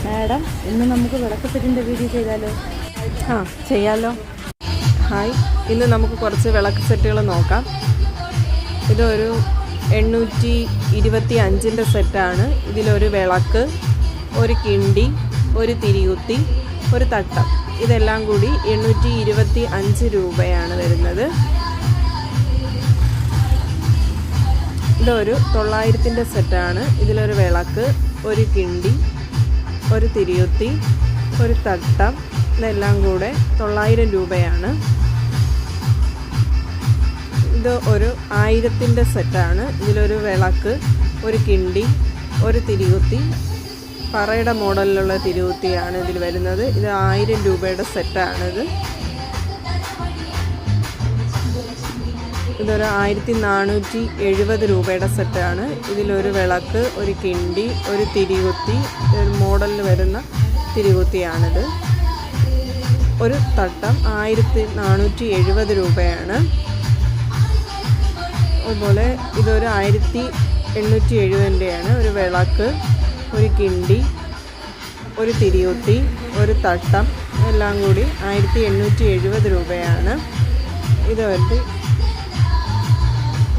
Madam, ഇന്ന് നമുക്ക് വിളക്ക് സെറ്റിൻ്റെ വീഡിയോ ചെയ്താലോ? ചെയ്യാലോ. ഹായ്, ഇന്ന് നമുക്ക് കുറച്ച് വിളക്ക് സെറ്റുകൾ നോക്കാം. ഇതൊരു 825 സെറ്റാണ്. ഇതിലൊരു വിളക്ക്, ഒരു കിണ്ടി, ഒരു തിരികുത്തി, ഒരു തട്ടം, ഇതെല്ലാം കൂടി 825 രൂപയാണ് വരുന്നത്. ഇതൊരു 900 സെറ്റാണ്. ഇതിലൊരു വിളക്ക്, ഒരു കിണ്ടി, ഒരു തിരിയുത്തി, ഒരു തട്ടം, ഇതെല്ലാം കൂടെ 900 രൂപയാണ്. ഇത് ഒരു 1000 സെറ്റാണ്. ഇതിലൊരു വിളക്ക്, ഒരു കിണ്ടി, ഒരു തിരികുത്തി, പറയുടെ മോഡലിലുള്ള തിരികുത്തിയാണ് ഇതിൽ വരുന്നത്. ഇത് 1000 രൂപയുടെ സെറ്റാണിത്. ഇതൊരു 1470 രൂപയുടെ സെറ്റാണ്. ഇതിലൊരു വിളക്ക്, ഒരു കിണ്ടി, ഒരു തിരികുത്തി, ഒരു മോഡലിൽ വരുന്ന തിരികുത്തിയാണിത്. ഒരു തട്ടം 1470 രൂപയാണ്. അതുപോലെ ഇതൊരു 1870-ൻ്റെയാണ്. ഒരു വിളക്ക്, ഒരു കിണ്ടി, ഒരു തിരികുത്തി, ഒരു തട്ടം, എല്ലാം കൂടി 1870 രൂപയാണ്. ഇതൊരു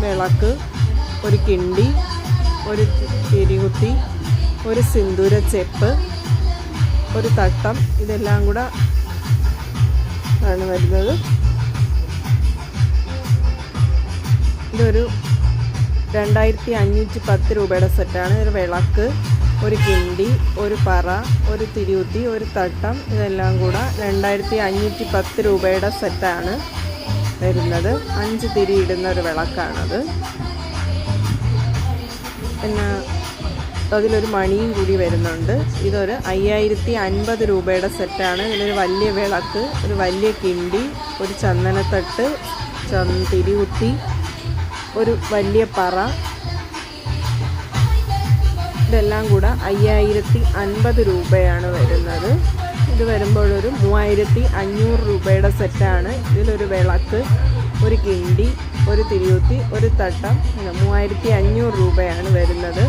വിളക്ക്, ഒരു കിണ്ടി, ഒരു തിരികുത്തി, ഒരു സിന്ദൂര ചെപ്പ്, ഒരു തട്ടം, ഇതെല്ലാം കൂടെ ആണ് വരുന്നത്. ഇതൊരു 2510 രൂപയുടെ സെറ്റാണ്. ഒരു വിളക്ക്, ഒരു കിണ്ടി, ഒരു പറ, ഒരു തിരികുത്തി, ഒരു തട്ടം, ഇതെല്ലാം കൂടെ 2510 രൂപയുടെ സെറ്റാണ് വരുന്നത്. 5 തിരി ഇടുന്ന ഒരു വിളക്കാണത്. പിന്നെ അതിലൊരു മണിയും കൂടി വരുന്നുണ്ട്. ഇതൊരു 5050 രൂപയുടെ സെറ്റാണ്. ഇതിലൊരു വലിയ വിളക്ക്, ഒരു വലിയ കിണ്ടി, ഒരു ചന്ദനത്തട്ട്, തിരികുത്തി, ഒരു വലിയ പറ, ഇതെല്ലാം കൂടെ 5050 രൂപയാണ് വരുന്നത്. ഇത് വരുമ്പോഴൊരു 3500 രൂപയുടെ സെറ്റാണ്. ഇതിലൊരു വിളക്ക്, ഒരു കിണ്ടി, ഒരു തിരികുത്തി, ഒരു തട്ടം, 3500 രൂപയാണ് വരുന്നത്.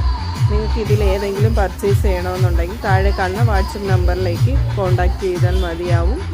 നിങ്ങൾക്ക് ഇതിലേതെങ്കിലും പർച്ചേസ് ചെയ്യണമെന്നുണ്ടെങ്കിൽ താഴെ കാണുന്ന വാട്സപ്പ് നമ്പറിലേക്ക് കോൺടാക്റ്റ് ചെയ്താൽ മതിയാവും.